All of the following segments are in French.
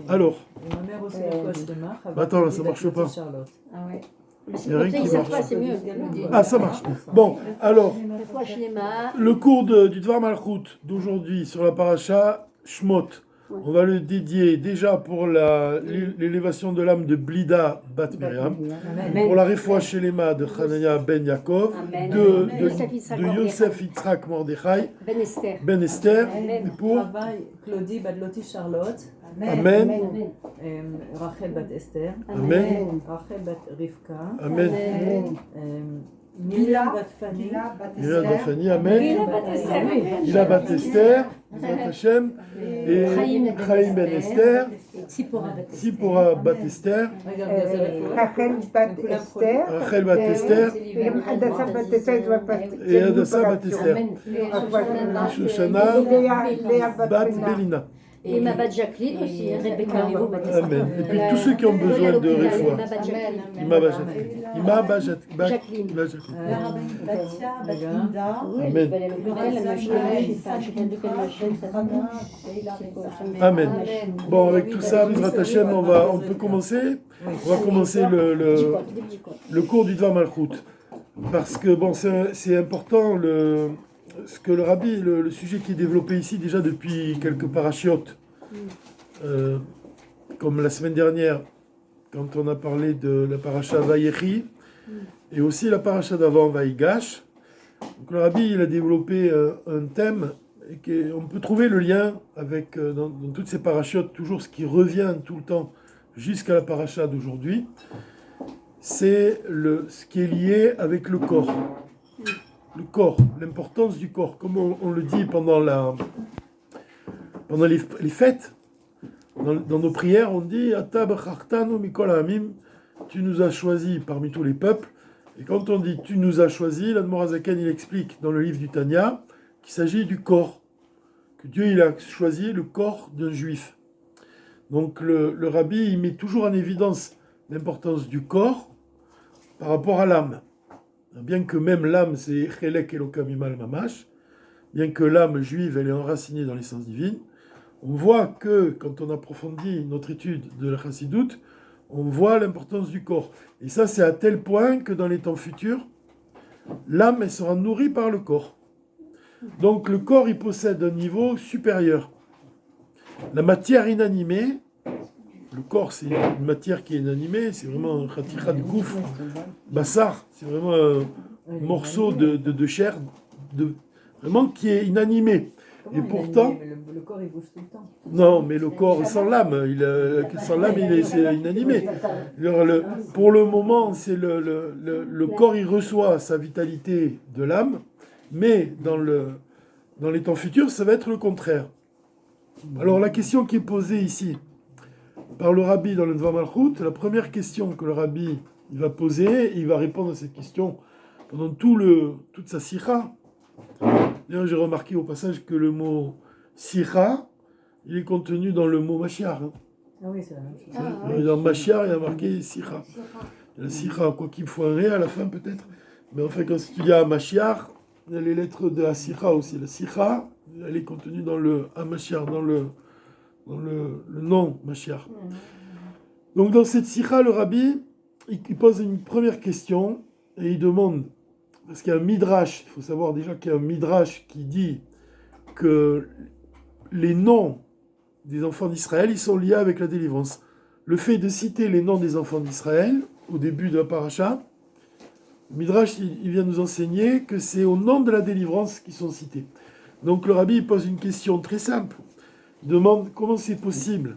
Alors. Ma mère aussi, la fois Shlema. Attends, là, ça marche pas. Ah ouais. Il y a rien qui marche. C'est mieux. Ah, ça marche. Bon, alors, Shlema. le cours du Dvar Malchut d'aujourd'hui sur la paracha Shmot, on va le dédier déjà pour l'élévation de l'âme de Blida Bat Miriam, pour la Refoua Shelema de Hanania Ben Yaakov, de Yosef Yitzhak Mordechai, Ben Esther, et pour Claudie Badloti Charlotte. Amen. Rachel Bat Esther. Amen. Rachel Bat Rivka. Amen. Miriam Bat Fanny. Miriam Bat Fanny. Amen. Ila Bat Esther. Bat Hashem. Et Chaim Ben Esther. Sipora Bat Esther. Rachel Bat Esther. Rachel Bat Esther. Et Adassa Bat Esther. Shoshana Bat Belina. Et ma bat Jacqueline aussi, Rebecca. Amen. Et puis tous ceux qui ont besoin de réfoua. Ima Bat Jacqueline. Amen. Amen. Bon, avec tout ça, Mizrat Hashem, on peut commencer. On va commencer le cours du Dvar Malchut. Parce que bon, c'est important ce que le rabbi, le sujet qui est développé ici déjà depuis quelques parachiotes, comme la semaine dernière, quand on a parlé de la paracha Vayechi, et aussi la paracha d'avant Vayigash. Donc le rabbi, il a développé un thème, et on peut trouver le lien avec, dans toutes ces parachiotes, toujours ce qui revient tout le temps jusqu'à la paracha d'aujourd'hui, c'est ce qui est lié avec le corps. Le corps, l'importance du corps, comme on le dit pendant les fêtes, dans nos prières, on dit Ata b'chartanu mikol ha'amim, tu nous as choisis parmi tous les peuples. Et quand on dit tu nous as choisis, l'Admor HaZaken il explique dans le livre du Tanya qu'il s'agit du corps, que Dieu il a choisi le corps d'un juif. Donc le rabbi il met toujours en évidence l'importance du corps par rapport à l'âme. Bien que même l'âme, c'est Chelek Elokam Imal Mamash, bien que l'âme juive, elle est enracinée dans l'essence divine, on voit que, quand on approfondit notre étude de la Chassidoute, on voit l'importance du corps. Et ça, c'est à tel point que dans les temps futurs, l'âme, elle sera nourrie par le corps. Donc le corps, il possède un niveau supérieur. La matière inanimée, le corps, c'est une matière qui est inanimée, c'est vraiment un khatikha de gouf, bassar, c'est vraiment un morceau de chair, vraiment qui est inanimé. Et pourtant, le corps il bouge tout le temps. Non, mais le corps sans l'âme, c'est inanimé. Pour le moment, c'est le corps, il reçoit sa vitalité de l'âme, mais dans les temps futurs, ça va être le contraire. Alors la question qui est posée ici par le rabbi dans le Dvar Malchut, la première question que le rabbi il va poser, il va répondre à cette question pendant toute sa sikha. D'ailleurs, j'ai remarqué au passage que le mot sikha, il est contenu dans le mot Mashiach. Ah oui, c'est la même chose. Dans Mashiach, il y a marqué sikha. La sikha, quoi qu'il faut un ré à la fin peut-être. Mais en fait, quand tu dis à Mashiach, il y a les lettres de la sikha aussi. La sikha, elle est contenue dans le Mashiach, dans le nom Mashiach. Donc dans cette sikha, le rabbi, il pose une première question et il demande, parce qu'il y a un midrash, il faut savoir déjà qu'il y a un midrash qui dit que les noms des enfants d'Israël, ils sont liés avec la délivrance. Le fait de citer les noms des enfants d'Israël, au début de la paracha, le midrash, il vient nous enseigner que c'est au nom de la délivrance qu'ils sont cités. Donc le rabbi il pose une question très simple. Il demande comment c'est possible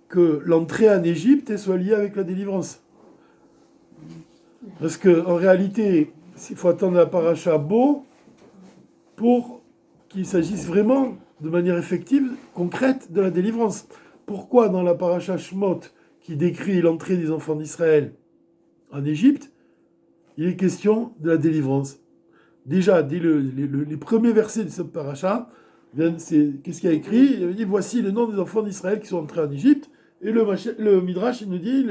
que l'entrée en Égypte soit liée avec la délivrance. Parce qu'en réalité, il faut attendre la paracha Bo pour qu'il s'agisse vraiment, de manière effective, concrète, de la délivrance. Pourquoi dans la paracha Shmot, qui décrit l'entrée des enfants d'Israël en Égypte, il est question de la délivrance? Déjà, dès les premiers versets de cette paracha, qu'est-ce qu'il y a écrit? Il dit, voici le nom des enfants d'Israël qui sont entrés en Égypte, et le Midrash, il nous dit,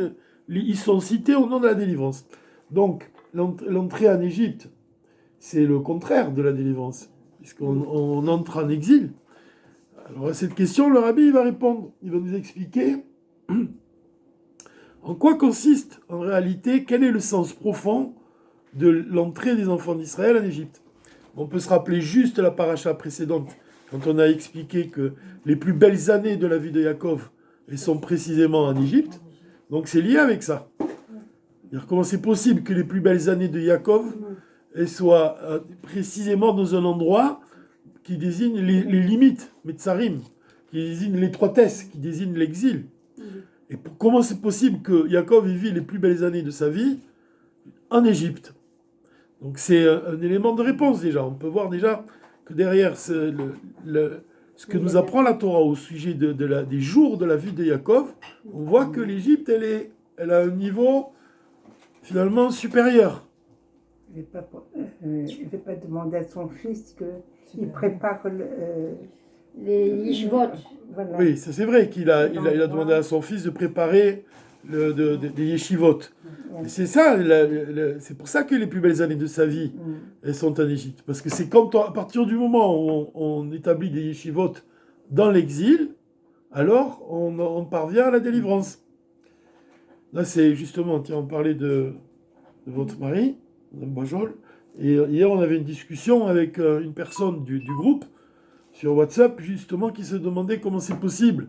ils sont cités au nom de la délivrance. Donc, l'entrée en Égypte, c'est le contraire de la délivrance, puisqu'on entre en exil. Alors à cette question, le rabbi il va répondre, il va nous expliquer En quoi consiste en réalité, quel est le sens profond de l'entrée des enfants d'Israël en Égypte? On peut se rappeler juste la paracha précédente, quand on a expliqué que les plus belles années de la vie de Yaakov, elles sont précisément en Égypte. Donc c'est lié avec ça. C'est-à-dire, comment c'est possible que les plus belles années de Yaakov elles soient précisément dans un endroit qui désigne les limites, Metzarim, qui désigne l'étroitesse, qui désigne l'exil. Et comment c'est possible que Yaakov vit les plus belles années de sa vie en Égypte? Donc c'est un élément de réponse déjà. On peut voir déjà que derrière ce que nous apprend la Torah au sujet des jours de la vie de Yaakov, on voit que l'Égypte, elle a un niveau finalement supérieur. Il ne va pas demander à son fils qu'il prépare les yeshivot. Voilà. Oui, ça c'est vrai qu'il a demandé à son fils de préparer des yeshivot. Et c'est ça, c'est pour ça que les plus belles années de sa vie, elles sont en Égypte. Parce que c'est à partir du moment où on établit des yeshivot dans l'exil, alors on parvient à la délivrance. Là, c'est justement, tiens, on parlait de votre mari, Mme Bajol, et hier on avait une discussion avec une personne du groupe sur WhatsApp, justement, qui se demandait comment c'est possible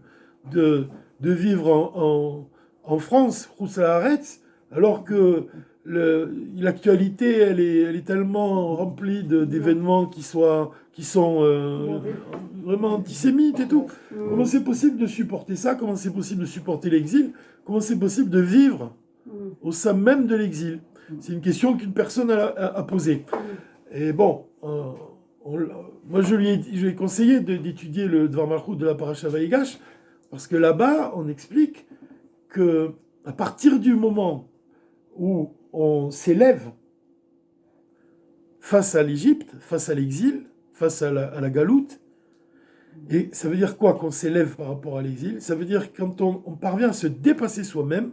de vivre en France, Haaretz, alors que l'actualité, elle est tellement remplie d'événements qui sont vraiment antisémites et tout. Comment c'est possible de supporter ça? Comment c'est possible de supporter l'exil? Comment c'est possible de vivre au sein même de l'exil? C'est une question qu'une personne a posée. Et bon, moi je lui ai conseillé d'étudier le Dvar Malchut de la Paracha Vaïgash, parce que là-bas, on explique que à partir du moment où on s'élève face à l'Égypte, face à l'exil, face à la galoute, et ça veut dire quoi qu'on s'élève par rapport à l'exil? Ça veut dire quand on parvient à se dépasser soi-même,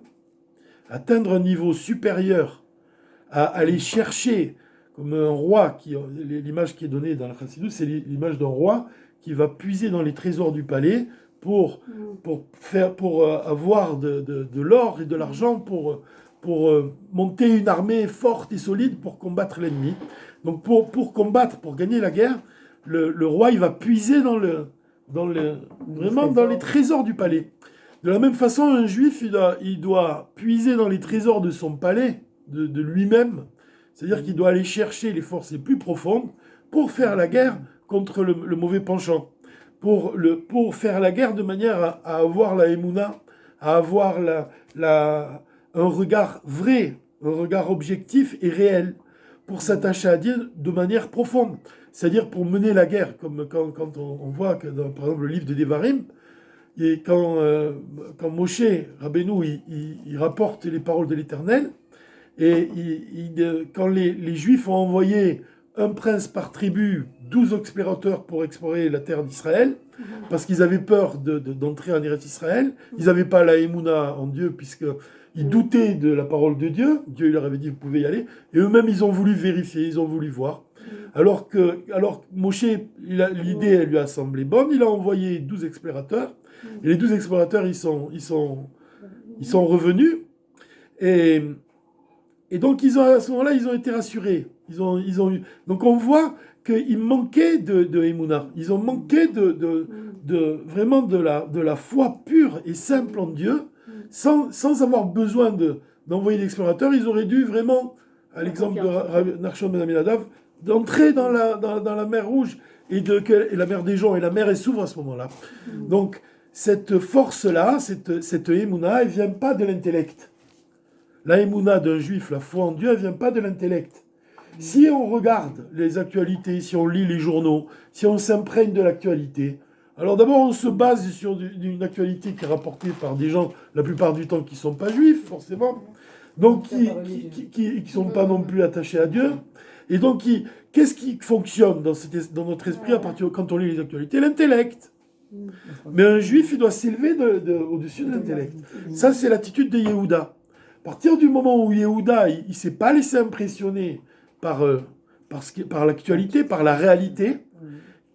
atteindre un niveau supérieur, à aller chercher, comme un roi, l'image qui est donnée dans la Chassidut, c'est l'image d'un roi qui va puiser dans les trésors du palais pour avoir de l'or et de l'argent pour monter une armée forte et solide pour combattre l'ennemi. Donc pour combattre, pour gagner la guerre, le roi il va puiser dans les trésors du palais. De la même façon, un juif il doit puiser dans les trésors de son palais, de lui-même. C'est-à-dire qu'il doit aller chercher les forces les plus profondes pour faire la guerre contre le mauvais penchant. Pour faire la guerre de manière à avoir la émouna, à avoir un regard vrai, un regard objectif et réel, pour s'attacher à Dieu de manière profonde. C'est-à-dire pour mener la guerre, comme quand on voit que dans, par exemple, le livre de Devarim, et quand Moshe Rabbeinu il rapporte les paroles de l'Éternel, et quand les Juifs ont envoyé un prince par tribu, 12 explorateurs pour explorer la terre d'Israël, parce qu'ils avaient peur d'entrer en Eretz Israël, ils n'avaient pas la émouna en Dieu, puisqu'ils doutaient de la parole de Dieu, Dieu leur avait dit vous pouvez y aller, et eux-mêmes ils ont voulu vérifier, ils ont voulu voir. Alors que Moshe, l'idée elle lui a semblé bonne, il a envoyé 12 explorateurs, et les 12 explorateurs ils sont revenus, et donc à ce moment-là ils ont été rassurés. Ils ont eu. Donc on voit qu'ils manquaient de Emouna. Ils ont manqué vraiment de la foi pure et simple en Dieu, sans avoir besoin d'envoyer d'explorateurs. Ils auraient dû vraiment, à l'exemple de Nachshon Ben Aminadav, d'entrer dans la mer Rouge et la mer des gens, et la mer elle s'ouvre à ce moment-là. Donc cette force-là, cette Emouna, elle ne vient pas de l'intellect. La Emouna d'un juif, la foi en Dieu, elle ne vient pas de l'intellect. Si on regarde les actualités, si on lit les journaux, si on s'imprègne de l'actualité, alors d'abord on se base sur une actualité qui est rapportée par des gens, la plupart du temps, qui ne sont pas juifs, forcément, donc qui ne sont pas non plus attachés à Dieu. Et donc, qu'est-ce qui fonctionne dans notre esprit quand on lit les actualités? L'intellect. Mais un juif, il doit s'élever au-dessus de l'intellect. Ça, c'est l'attitude de Yehuda. À partir du moment où Yehuda, il ne s'est pas laissé impressionner par l'actualité, par la réalité,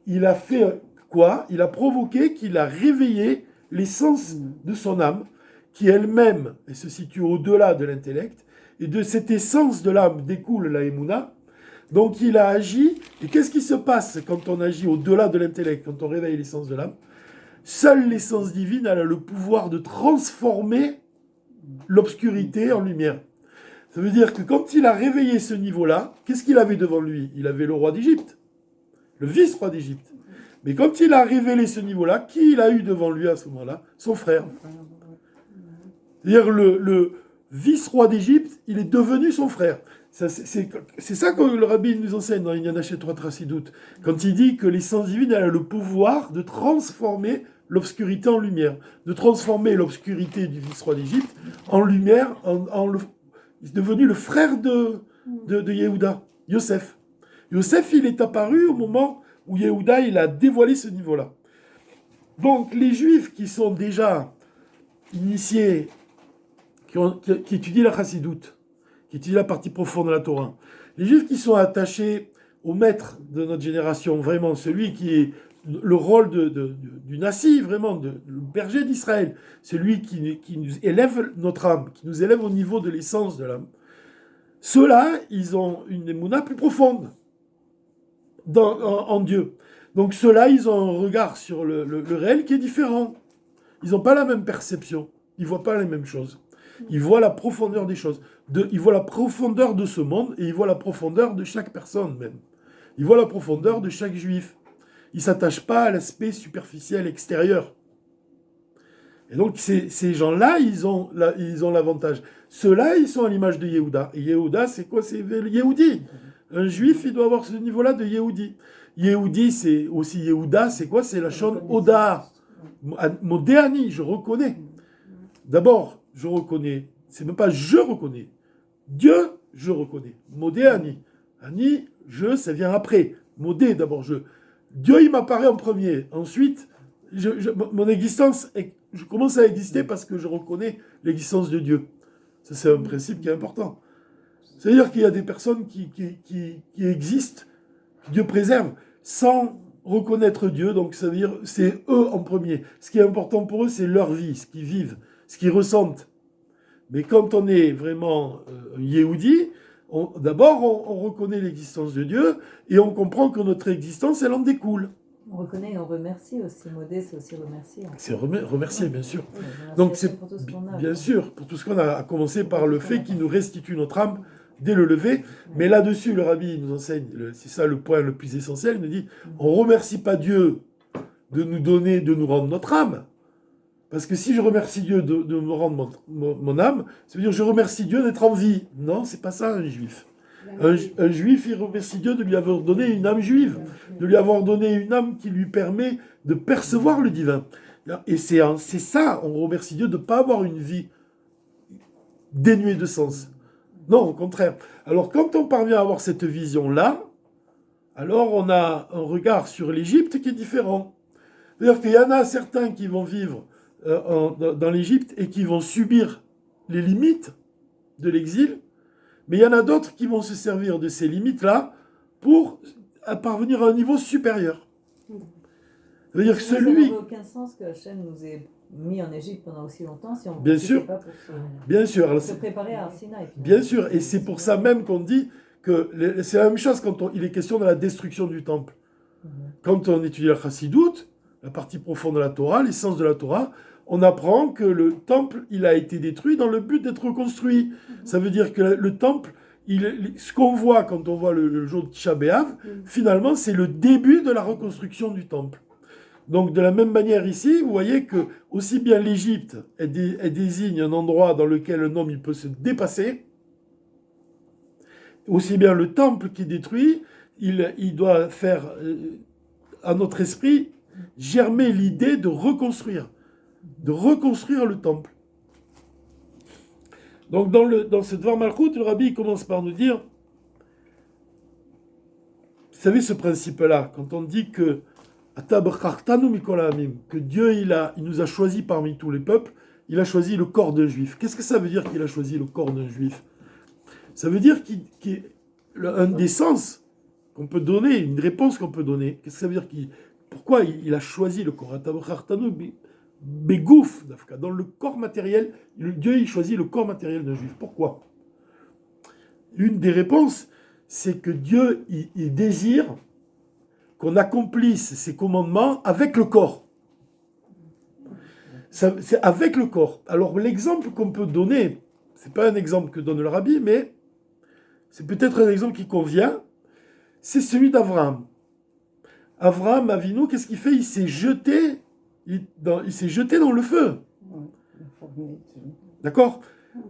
il a fait quoi? Il a provoqué qu'il a réveillé l'essence de son âme, qui elle-même elle se situe au-delà de l'intellect, et de cette essence de l'âme découle la Emouna. Donc il a agi, et qu'est-ce qui se passe quand on agit au-delà de l'intellect, quand on réveille l'essence de l'âme? Seule l'essence divine elle a le pouvoir de transformer l'obscurité en lumière. Ça veut dire que quand il a réveillé ce niveau-là, qu'est-ce qu'il avait devant lui? Il avait le roi d'Égypte, le vice-roi d'Égypte. Mais quand il a révélé ce niveau-là, qui il a eu devant lui à ce moment-là? Son frère. C'est-à-dire le vice-roi d'Égypte, il est devenu son frère. C'est ça que le rabbi nous enseigne dans Inyan Hashetrat Chassidout, quand il dit que l'essence divine elle a le pouvoir de transformer l'obscurité en lumière, de transformer l'obscurité du vice-roi d'Égypte en lumière, il est devenu le frère de Yehuda, Yosef. Yosef, il est apparu au moment où Yehuda, il a dévoilé ce niveau-là. Donc, les Juifs qui sont déjà initiés, qui étudient la Chassidoute, qui étudient la partie profonde de la Torah, les Juifs qui sont attachés au maître de notre génération, vraiment, celui qui est le rôle du Nassi, vraiment, le berger d'Israël, celui qui nous élève notre âme, qui nous élève au niveau de l'essence de l'âme. Ceux-là, ils ont une émouna plus profonde en Dieu. Donc ceux-là, ils ont un regard sur le réel qui est différent. Ils n'ont pas la même perception. Ils ne voient pas les mêmes choses. Ils voient la profondeur des choses. Ils voient la profondeur de ce monde et ils voient la profondeur de chaque personne même. Ils voient la profondeur de chaque juif. Ils ne s'attachent pas à l'aspect superficiel extérieur. Et donc ces gens-là, ils ont l'avantage. Ceux-là, ils sont à l'image de Yehuda. Et Yehuda, c'est quoi? C'est le Yehudi. Un juif, il doit avoir ce niveau-là de Yehudi. Yehudi, c'est aussi Yehuda, c'est quoi? C'est la chaîne Oda. Modéani, je reconnais. D'abord, je reconnais. C'est même pas je reconnais. Dieu, je reconnais. Modéani. Ani, je, ça vient après. Modé, d'abord, je. Dieu, il m'apparaît en premier. Ensuite, mon existence, je commence à exister parce que je reconnais l'existence de Dieu. Ça, c'est un principe qui est important. C'est-à-dire qu'il y a des personnes qui existent, que Dieu préserve, sans reconnaître Dieu. Donc, ça veut dire c'est eux en premier. Ce qui est important pour eux, c'est leur vie, ce qu'ils vivent, ce qu'ils ressentent. Mais quand on est vraiment un Yehudi, d'abord, on reconnaît l'existence de Dieu et on comprend que notre existence, elle en découle. On reconnaît et on remercie aussi. Modé, c'est aussi remercier. C'est remercier, bien sûr. Ouais, donc, c'est pour tout ce qu'on a, bien sûr, pour tout ce qu'on a, à commencer par le fait qu'il nous restitue notre âme dès le lever. Mais là-dessus, le rabbi nous enseigne, c'est ça le point le plus essentiel, il nous dit, on ne remercie pas Dieu de nous donner, de nous rendre notre âme. Parce que si je remercie Dieu de me rendre mon âme, ça veut dire que je remercie Dieu d'être en vie. Non, c'est pas ça un juif. Un juif, il remercie Dieu de lui avoir donné une âme juive, de lui avoir donné une âme qui lui permet de percevoir le divin. Et c'est ça, on remercie Dieu de ne pas avoir une vie dénuée de sens. Non, au contraire. Alors quand on parvient à avoir cette vision-là, alors on a un regard sur l'Égypte qui est différent. C'est-à-dire qu'il y en a certains qui vont vivre dans l'Égypte et qui vont subir les limites de l'exil, mais il y en a d'autres qui vont se servir de ces limites-là pour parvenir à un niveau supérieur. Ça veut dire que celui... Ça n'a aucun sens que Hachem nous ait mis en Égypte pendant aussi longtemps si on bien sûr, pas pour bien sûr. Alors, se préparer à Arsinaï. Bien sûr, et c'est pour ça même qu'on dit que c'est la même chose quand il est question de la destruction du temple. Quand on étudie la Chassidoute, la partie profonde de la Torah, l'essence de la Torah, on apprend que le temple, il a été détruit dans le but d'être reconstruit. Ça veut dire que le temple, ce qu'on voit quand on voit le jour de Tisha B'Av, finalement, c'est le début de la reconstruction du temple. Donc, de la même manière ici, vous voyez que aussi bien l'Égypte, elle désigne un endroit dans lequel un homme il peut se dépasser, aussi bien le temple qui est détruit, il doit faire à notre esprit germer l'idée de reconstruire le temple. Donc dans ce Dvar Malchut, le rabbi commence par nous dire, vous savez ce principe-là, quand on dit que Dieu il nous a choisis parmi tous les peuples, il a choisi le corps d'un juif. Qu'est-ce que ça veut dire qu'il a choisi le corps d'un juif? Ça veut dire un des sens qu'on peut donner, une réponse qu'on peut donner. Qu'est-ce que ça veut dire pourquoi il a choisi le corps? Begouf, dans le corps matériel. Dieu, il choisit le corps matériel d'un juif. Pourquoi? Une des réponses, c'est que Dieu, il désire qu'on accomplisse ses commandements avec le corps. C'est avec le corps. Alors, l'exemple qu'on peut donner, c'est pas un exemple que donne le rabbi, mais c'est peut-être un exemple qui convient, c'est celui d'Abraham. Abraham Avinu, qu'est-ce qu'il fait? Il s'est jeté dans le feu. D'accord?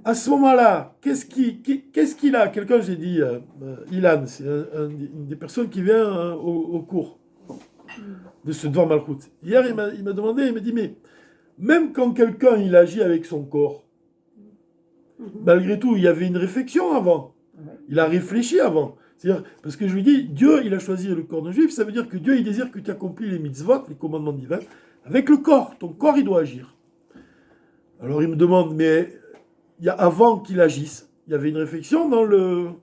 À ce moment-là, qu'est-ce qu'il a? Quelqu'un, j'ai dit, Ilan, c'est une des personnes qui vient au cours de ce Dvar Malchut. Hier, il m'a demandé, il m'a dit, mais même quand quelqu'un il agit avec son corps, malgré tout, il y avait une réflexion avant. Il a réfléchi avant. C'est-à-dire, parce que je lui dis, Dieu, il a choisi le corps d'un juif, ça veut dire que Dieu, il désire que tu accomplis les mitzvot, les commandements divins, avec le corps. Ton corps, il doit agir. Alors, il me demande, mais avant qu'il agisse, il y avait une réflexion dans le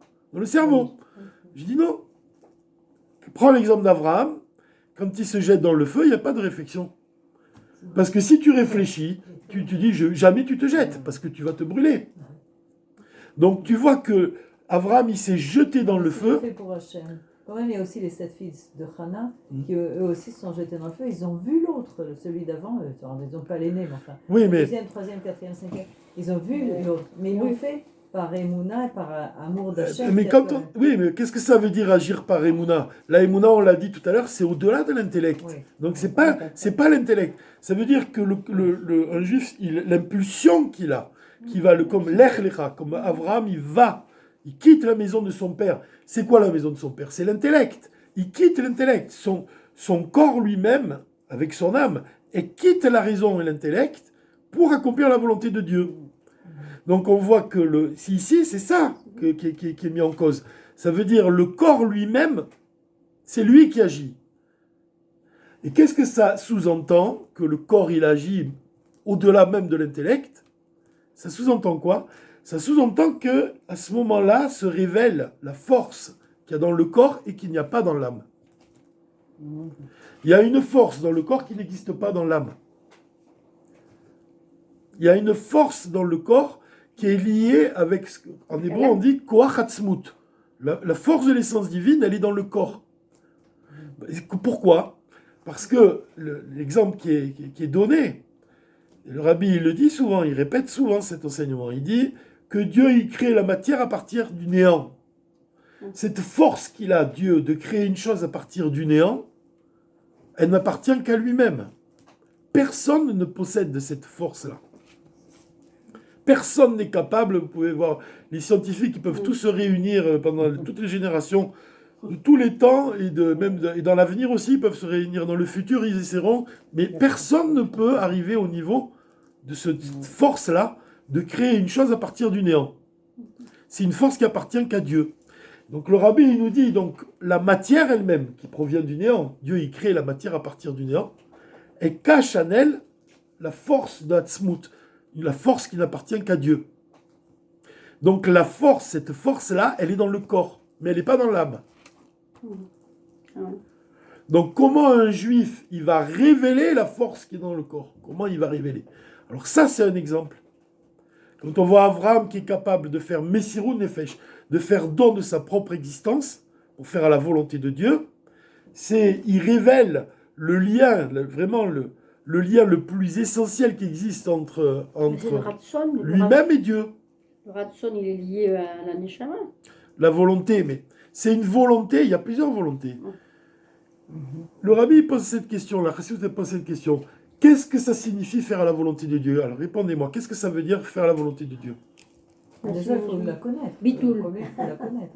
cerveau. Je dis non. Prends l'exemple d'Abraham. Quand il se jette dans le feu, il n'y a pas de réflexion. Parce que si tu réfléchis, tu dis jamais tu te jettes, parce que tu vas te brûler. Donc tu vois que Abraham, il s'est jeté dans le feu. C'est pour Hachem. Quand même, il y a aussi les 7 fils de Hana, qui eux aussi se sont jetés dans le feu. Ils ont vu l'autre, celui d'avant, ils n'ont pas l'aîné, mais enfin. Oui, mais... Deuxième, troisième, quatrième, cinquième. Ils ont vu l'autre. Mais ils l'ont fait par Emouna et par amour d'Hachem. Mais oui, mais qu'est-ce que ça veut dire agir par Emouna? La Emouna, on l'a dit tout à l'heure, c'est au-delà de l'intellect. Oui. Donc c'est pas l'intellect. Ça veut dire que un juif, l'impulsion qu'il a, qui va comme l'Ech Lecha, comme Abraham, il quitte la maison de son père. C'est quoi la maison de son père? C'est l'intellect. Il quitte l'intellect. Son corps lui-même, avec son âme, et quitte la raison et l'intellect pour accomplir la volonté de Dieu. Donc on voit que ici, c'est ça qui est mis en cause. Ça veut dire le corps lui-même, c'est lui qui agit. Et qu'est-ce que ça sous-entend? Que le corps, il agit au-delà même de l'intellect. Ça sous-entend quoi? Ça sous-entend que à ce moment-là se révèle la force qu'il y a dans le corps et qu'il n'y a pas dans l'âme. Il y a une force dans le corps qui n'existe pas dans l'âme. Il y a une force dans le corps qui est liée avec, en hébreu on dit koach atzmut. La force de l'essence divine, elle est dans le corps. Pourquoi? Parce que l'exemple qui est donné, le rabbi il le dit souvent, il répète souvent cet enseignement, il dit que Dieu il crée la matière à partir du néant. Cette force qu'il a, Dieu, de créer une chose à partir du néant, elle n'appartient qu'à lui-même. Personne ne possède de cette force-là. Personne n'est capable, vous pouvez voir, les scientifiques ils peuvent tous se réunir pendant toutes les générations, de tous les temps, et dans l'avenir aussi, ils peuvent se réunir. Dans le futur, ils essaieront, mais personne ne peut arriver au niveau de cette force-là, de créer une chose à partir du néant. C'est une force qui appartient qu'à Dieu. Donc le rabbi, il nous dit, donc la matière elle-même, qui provient du néant, Dieu, il crée la matière à partir du néant, et cache en elle la force d'Atzmut, la force qui n'appartient qu'à Dieu. Donc la force, cette force-là, elle est dans le corps, mais elle n'est pas dans l'âme. Donc comment un juif, il va révéler la force qui est dans le corps? Comment il va révéler? Alors ça, c'est un exemple. Quand on voit Abraham qui est capable de faire Messirou Nefesh, de faire don de sa propre existence, pour faire à la volonté de Dieu, il révèle le lien, vraiment le lien le plus essentiel qui existe entre lui-même et Dieu. Le Ratson, il est lié à la Neshama. La volonté, mais c'est une volonté, il y a plusieurs volontés. Le rabbi pose cette question, la Chassidut pose cette question. Qu'est-ce que ça signifie faire à la volonté de Dieu? Alors répondez-moi, qu'est-ce que ça veut dire faire à la volonté de Dieu? Déjà, il faut la connaître. Bitoul. Il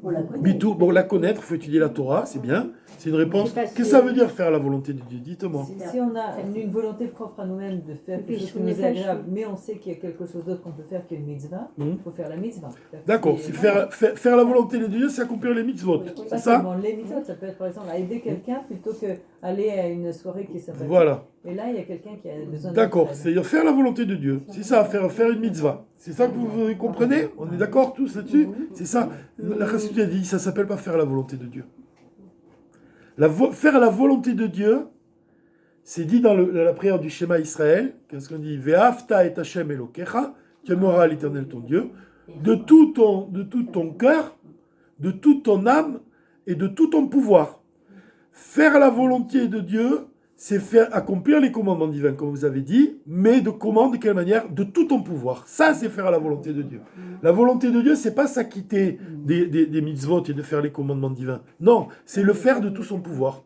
faut la connaître. Bitoul, bon, la connaître, il faut étudier la Torah, c'est bien. C'est une réponse. Qu'est-ce que ça veut dire faire à la volonté de Dieu? Dites-moi. Si on a une volonté propre à nous-mêmes de faire quelque chose qui nous est agréable, mais on sait qu'il y a quelque chose d'autre qu'on peut faire qui est une mitzvah, il faut faire la mitzvah. D'accord, c'est faire la volonté de Dieu, c'est accomplir les mitzvot. C'est ça? Les mitzvot, ça peut être par exemple aider quelqu'un plutôt qu'aller à une soirée qui s'appelle. Voilà. Et là, il y a quelqu'un qui a besoin de. D'accord, c'est-à-dire faire la volonté de Dieu. C'est ça, faire une mitzvah. C'est ça que vous comprenez? On est d'accord tous là-dessus? C'est ça. La Chassidut a dit, ça ne s'appelle pas faire la volonté de Dieu. Faire la volonté de Dieu, c'est dit dans la prière du Shema Israël, qu'est-ce qu'on dit? Ve'afta et Hashem Elokecha, tu aimeras l'Éternel ton Dieu, de tout ton cœur, de toute ton âme et de tout ton pouvoir. Faire la volonté de Dieu, c'est faire accomplir les commandements divins, comme vous avez dit, mais de de quelle manière? De tout ton pouvoir. Ça, c'est faire la volonté de Dieu. La volonté de Dieu, c'est pas s'acquitter des mitzvot et de faire les commandements divins. Non, c'est le faire de tout son pouvoir.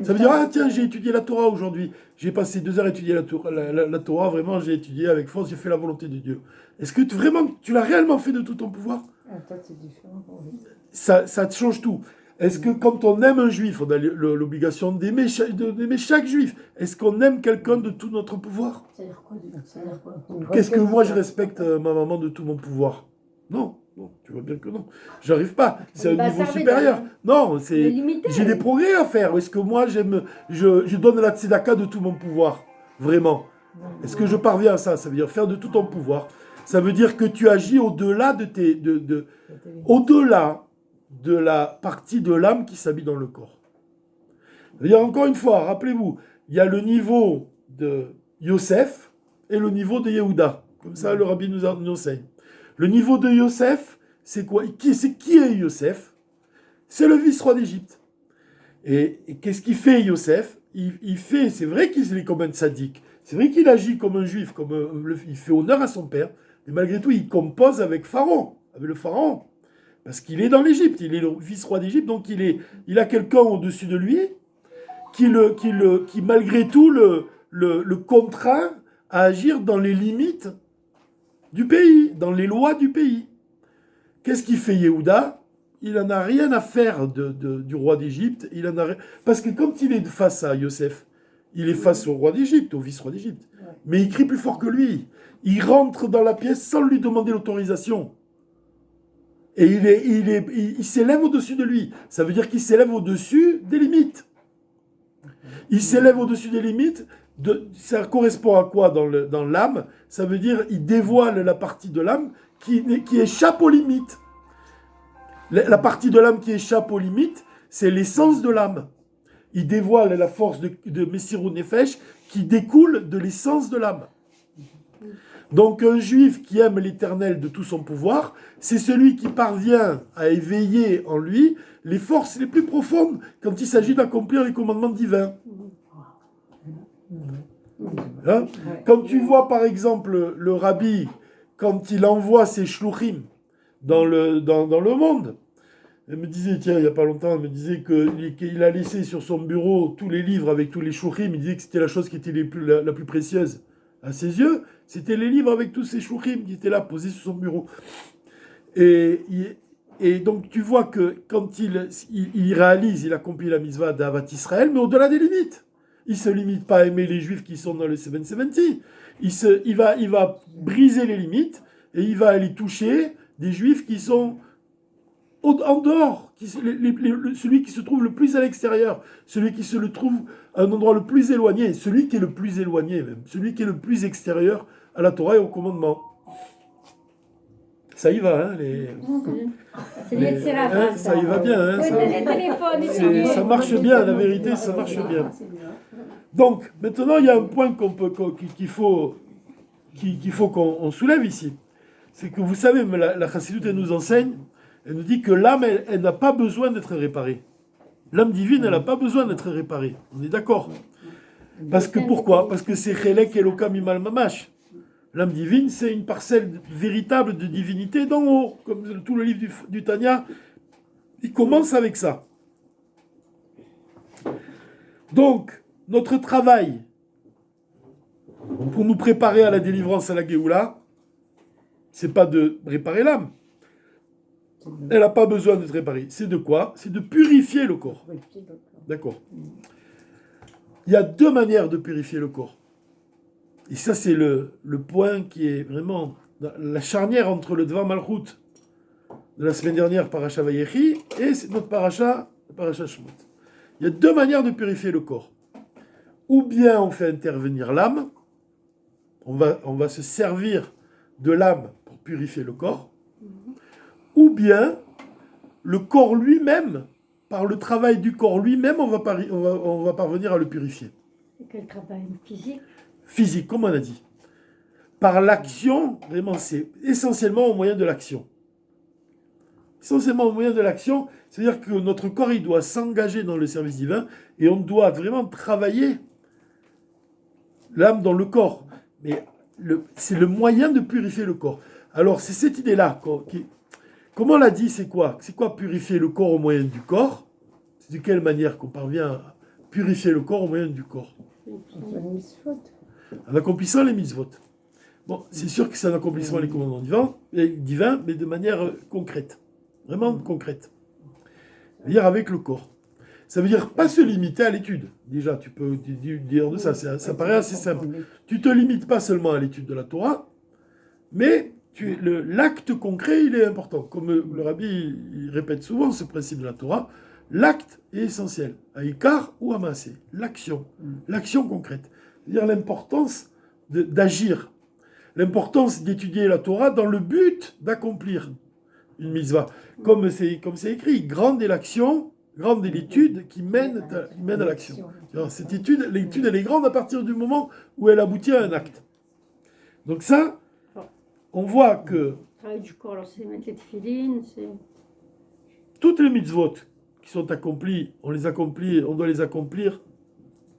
Ça veut dire, ah tiens, j'ai étudié la Torah aujourd'hui. J'ai passé 2 heures à étudier la Torah, vraiment, j'ai étudié avec force, j'ai fait la volonté de Dieu. Est-ce que tu l'as réellement fait de tout ton pouvoir? Ah, toi, c'est différent. Oui. Ça te change tout. Est-ce que quand on aime un juif, on a l'obligation d'aimer chaque juif? Est-ce qu'on aime quelqu'un de tout notre pouvoir? C'est-à-dire quoi? C'est-à-dire quoi? Qu'est-ce que moi je respecte ma maman de tout mon pouvoir? Non, tu vois bien que non. J'arrive pas. C'est un niveau supérieur. Non, j'ai des progrès à faire. Est-ce que moi je donne la tzedaka de tout mon pouvoir? Vraiment? Est-ce que je parviens à ça? Ça veut dire faire de tout ton pouvoir. Ça veut dire que tu agis au-delà au-delà de la partie de l'âme qui s'habille dans le corps. Ça veut dire, encore une fois, rappelez-vous, il y a le niveau de Yosef et le niveau de Yehuda. Comme ça, le rabbi nous enseigne. Le niveau de Yosef, c'est quoi? Qui est Yosef? C'est le vice-roi d'Égypte. Et qu'est-ce qu'il fait, Yosef? C'est vrai qu'il est comme un tzaddik. C'est vrai qu'il agit comme un juif, il fait honneur à son père. Mais malgré tout, il compose avec Pharaon, avec le Pharaon. Parce qu'il est dans l'Égypte, il est le vice-roi d'Égypte, donc il a quelqu'un au-dessus de lui qui malgré tout le contraint à agir dans les limites du pays, dans les lois du pays. Qu'est-ce qu'il fait Yehuda? Il n'en a rien à faire du roi d'Égypte. Parce que quand il est face à Yosef, il est face au roi d'Égypte, au vice-roi d'Égypte. Mais il crie plus fort que lui. Il rentre dans la pièce sans lui demander l'autorisation. Et il s'élève au-dessus de lui. Ça veut dire qu'il s'élève au-dessus des limites. Il s'élève au-dessus des limites. Ça correspond à quoi dans l'âme? Ça veut dire il dévoile la partie de l'âme qui échappe aux limites. La partie de l'âme qui échappe aux limites, c'est l'essence de l'âme. Il dévoile la force de Messirou Nefesh qui découle de l'essence de l'âme. Donc un juif qui aime l'Éternel de tout son pouvoir, c'est celui qui parvient à éveiller en lui les forces les plus profondes quand il s'agit d'accomplir les commandements divins. Hein? Quand tu vois par exemple le rabbi, quand il envoie ses shluchim dans le monde, elle me disait, tiens, il n'y a pas longtemps, elle me disait qu'il a laissé sur son bureau tous les livres avec tous les shluchim, il disait que c'était la chose qui était la plus précieuse à ses yeux, c'était les livres avec tous ces shluchim qui étaient là, posés sur son bureau. Et donc tu vois que quand il réalise, il accomplit la mitzvah d'Avat Israël, mais au-delà des limites. Il ne se limite pas à aimer les juifs qui sont dans le 770. Il va briser les limites et il va aller toucher des juifs qui sont en dehors, celui qui se trouve le plus à l'extérieur, celui qui se le trouve à un endroit le plus éloigné, celui qui est le plus éloigné même, celui qui est le plus extérieur à la Torah et au commandement. Ça y va, hein, ça y va bien, hein, ça marche bien, la vérité, ça marche bien. Donc, maintenant, il y a un point qu'il faut qu'on soulève ici. C'est que vous savez, la Chassidoute, elle nous enseigne, elle nous dit que l'âme, elle n'a pas besoin d'être réparée. L'âme divine, elle n'a pas besoin d'être réparée. On est d'accord? Pourquoi? Parce que c'est Chelek Elokam Imal Mamash. L'âme divine, c'est une parcelle véritable de divinité d'en haut. Comme tout le livre du Tanya, il commence avec ça. Donc, notre travail pour nous préparer à la délivrance à la Géoula, c'est pas de réparer l'âme. Elle n'a pas besoin d'être réparée. C'est de quoi? C'est de purifier le corps. D'accord. Il y a 2 manières de purifier le corps. Et ça, c'est le point qui est vraiment la charnière entre le Dvar Malchut de la semaine dernière, Parasha Vayechi, et notre Parasha Shemot. Il y a 2 manières de purifier le corps. Ou bien on fait intervenir l'âme, on va se servir de l'âme pour purifier le corps, ou bien le corps lui-même, par le travail du corps lui-même, on va parvenir à le purifier. C'est quel travail physique? Physique, comme on a dit. Par l'action, vraiment, c'est essentiellement au moyen de l'action. Essentiellement au moyen de l'action, c'est-à-dire que notre corps, il doit s'engager dans le service divin et on doit vraiment travailler l'âme dans le corps. Mais c'est le moyen de purifier le corps. Alors, c'est cette idée-là. Comme on l'a dit, c'est quoi? C'est quoi purifier le corps au moyen du corps? C'est de quelle manière qu'on parvient à purifier le corps au moyen du corps? En accomplissant les mitzvot. Bon, c'est sûr que c'est en accomplissant les commandements divins, mais de manière concrète. Vraiment concrète. C'est-à-dire avec le corps. Ça veut dire pas se limiter à l'étude. Déjà, tu peux dire de ça. Ça paraît assez simple. Tu te limites pas seulement à l'étude de la Torah, mais l'acte concret, il est important. Comme le rabbi il répète souvent ce principe de la Torah, l'acte est essentiel. À Ikar ou à Maasé. L'action. L'action concrète. C'est-à-dire l'importance d'agir. L'importance d'étudier la Torah dans le but d'accomplir une mitzvah. Comme c'est écrit, grande est l'action, grande est l'étude qui mène à l'action. Cette l'étude, elle est grande à partir du moment où elle aboutit à un acte. Donc ça, on voit que Le travail du corps, alors c'est mettre les tefilines, c'est... toutes les mitzvot qui sont accomplies, on doit les accomplir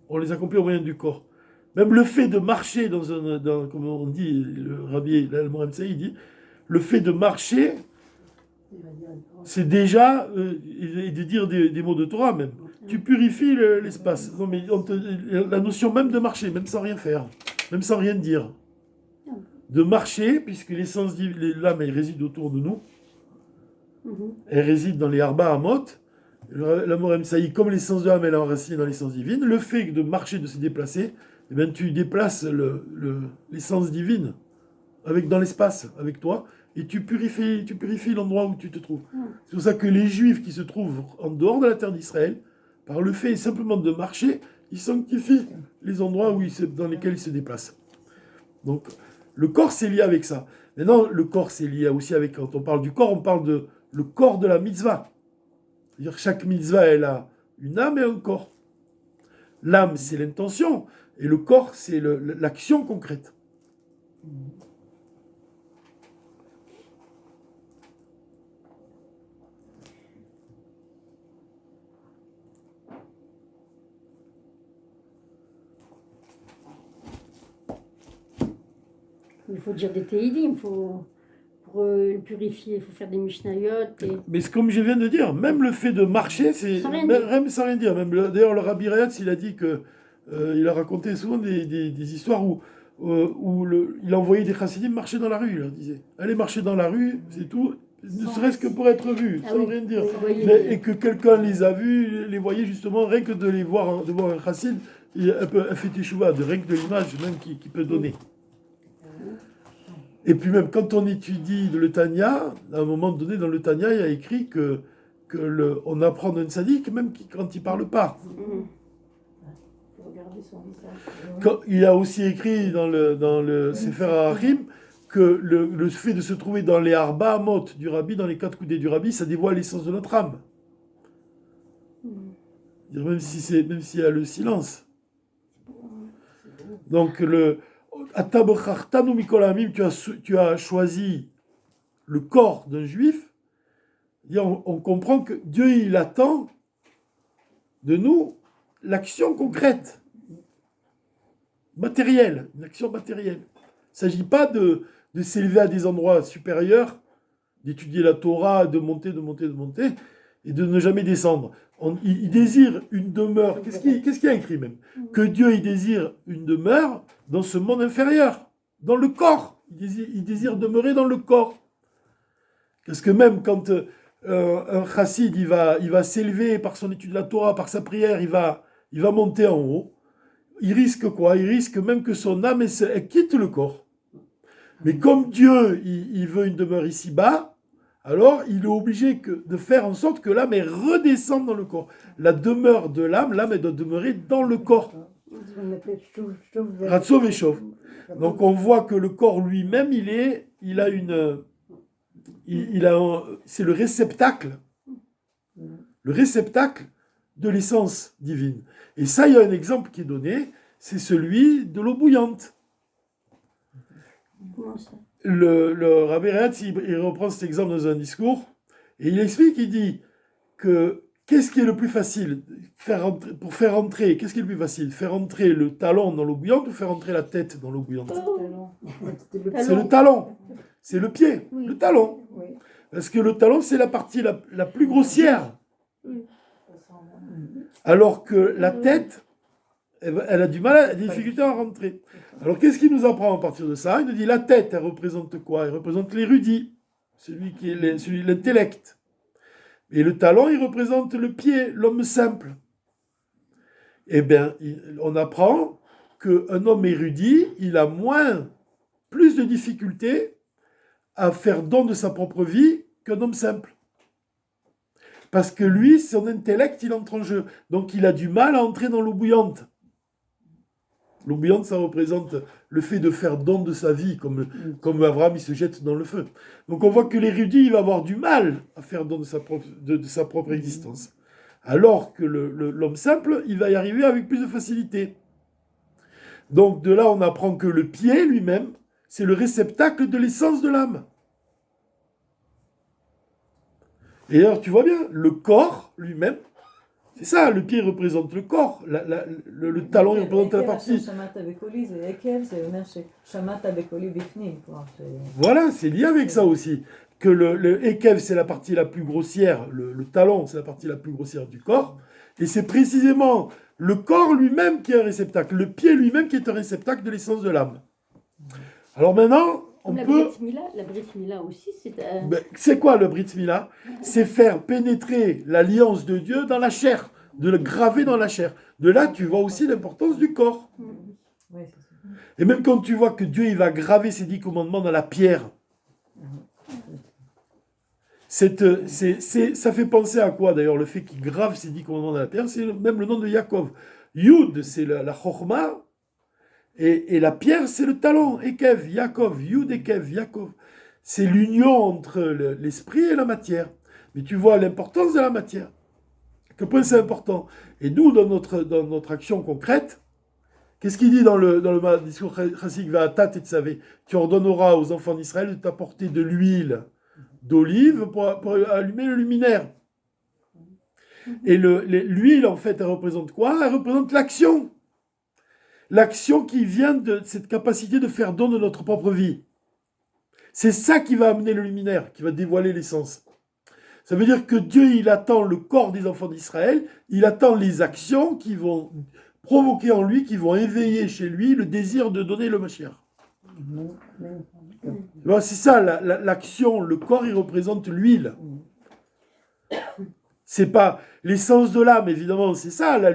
au moyen du corps. Même le fait de marcher comme on dit, le rabbi Al-Morem Saïd dit, le fait de marcher, c'est déjà, et de dire des mots de Torah même. Tu purifies l'espace. Non, mais la notion même de marcher, même sans rien faire, même sans rien dire. De marcher, puisque l'essence l'âme, elle réside autour de nous. Elle réside dans les Arba Amot. La Morem Saïd, comme l'essence de l'âme, elle est enracinée dans l'essence divine. Le fait de marcher, de se déplacer, eh bien, tu déplaces l'essence divine dans l'espace avec toi et tu purifies l'endroit où tu te trouves. C'est pour ça que les Juifs qui se trouvent en dehors de la terre d'Israël, par le fait simplement de marcher, ils sanctifient les endroits dans lesquels ils se déplacent. Donc, le corps, c'est lié avec ça. Maintenant, le corps, c'est lié aussi avec, quand on parle du corps, on parle de le corps de la mitzvah. C'est-à-dire que chaque mitzvah, elle a une âme et un corps. L'âme, c'est l'intention, et le corps, c'est l'action concrète. Il faut dire des Teilim, pour le purifier, il faut faire des Mishnayot. Mais c'est comme je viens de dire, même le fait de marcher, c'est sans rien dire. D'ailleurs, le Rabbi Rayatz, il a dit que il a raconté souvent des histoires où il envoyait des chassidim marcher dans la rue. Il leur disait, allez marcher dans la rue, c'est tout, ne serait-ce que pour être vu, sans rien dire. Et que quelqu'un les a vus, les voyait justement, rien que de les voir, de voir un chassid, un fait teshuva, rien que de l'image même qui peut donner. Et puis même quand on étudie le Tanya, à un moment donné dans le Tanya, il y a écrit on apprend d'un tzaddik même quand il parle pas. Il y a aussi écrit dans le Sefer HaRachim que le fait de se trouver dans les Arba Amot du Rabbi, dans les 4 coudées du Rabbi, ça dévoile l'essence de notre âme. Même s'il y a le silence. Donc tu as choisi le corps d'un juif. On comprend que Dieu, il attend de nous l'action concrète, matérielle, une action matérielle. Il ne s'agit pas de s'élever à des endroits supérieurs, d'étudier la Torah, de monter, et de ne jamais descendre. Il désire une demeure. Qu'est-ce qu'il y a écrit même? Que Dieu, il désire une demeure dans ce monde inférieur, dans le corps. Il désire demeurer dans le corps. Parce que même quand un chassid, il va s'élever par son étude de la Torah, par sa prière, il va monter en haut. Il risque quoi? Il risque même que son âme elle quitte le corps. Mais comme Dieu, il veut une demeure ici-bas, alors il est obligé de faire en sorte que l'âme elle redescende dans le corps. La demeure de l'âme, elle doit demeurer dans le corps. Ratso Veshov. Donc on voit que le corps lui-même, c'est le réceptacle de l'essence divine. Et ça, il y a un exemple qui est donné, c'est celui de l'eau bouillante. Comment ça? Le Rabbi Retz, il reprend cet exemple dans un discours, et il explique, il dit que qu'est-ce qui est le plus facile pour faire entrer, qu'est-ce qui est le plus facile? Faire entrer le talon dans l'eau bouillante ou faire entrer la tête dans l'eau bouillante? C'est le talon, c'est le pied, Oui. le talon. Oui. Parce que le talon, c'est la partie la plus grossière. Oui. Alors que la tête, elle a du mal, elle a des difficultés à rentrer. Alors qu'est-ce qu'il nous apprend à partir de ça? Il nous dit la tête, elle représente quoi? Elle représente l'érudit, celui de l'intellect. Et le talon, il représente le pied, l'homme simple. Eh bien, on apprend qu'un homme érudit, il a plus de difficultés à faire don de sa propre vie qu'un homme simple. Parce que lui, son intellect, il entre en jeu. Donc, il a du mal à entrer dans l'eau bouillante. L'eau bouillante, ça représente le fait de faire don de sa vie, comme Abraham, il se jette dans le feu. Donc, on voit que l'érudit, il va avoir du mal à faire don de sa propre existence. Alors que l'homme simple, il va y arriver avec plus de facilité. Donc, de là, on apprend que le pied, lui-même, c'est le réceptacle de l'essence de l'âme. Et d'ailleurs, tu vois bien, le corps lui-même, c'est ça, le pied représente le corps, le talon il représente la partie. Voilà, c'est lié avec ça aussi. Que le Ekev, c'est la partie la plus grossière, le talon, c'est la partie la plus grossière du corps. Et c'est précisément le corps lui-même qui est un réceptacle, le pied lui-même qui est un réceptacle de l'essence de l'âme. Alors maintenant, on peut... La Brit Mila aussi, c'est... C'est quoi le Brit Mila? C'est faire pénétrer l'alliance de Dieu dans la chair, de le graver dans la chair. De là, tu vois aussi l'importance du corps. Oui, c'est ça. Et même quand tu vois que Dieu il va graver ses 10 commandements dans la pierre, ça fait penser à quoi d'ailleurs le fait qu'il grave ses 10 commandements dans la pierre? C'est même le nom de Yaakov. Yud, c'est la Chochma. Et la pierre, c'est le talon, Ekev, Yaakov, Yud, Ekev, Yaakov. C'est l'union entre l'esprit et la matière. Mais tu vois l'importance de la matière. À quel point c'est important. Et nous, dans notre action concrète, qu'est-ce qu'il dit dans le discours chassidique, Va'atat et tsavé, tu ordonneras aux enfants d'Israël de t'apporter de l'huile d'olive pour allumer le luminaire. Et l'huile, en fait, elle représente quoi? Elle représente l'action. L'action qui vient de cette capacité de faire don de notre propre vie. C'est ça qui va amener le luminaire, qui va dévoiler l'essence. Ça veut dire que Dieu, il attend le corps des enfants d'Israël, il attend les actions qui vont provoquer en lui, qui vont éveiller chez lui le désir de donner le Mashiach. C'est ça, l'action, le corps, il représente l'huile. C'est pas l'essence de l'âme, évidemment, c'est ça,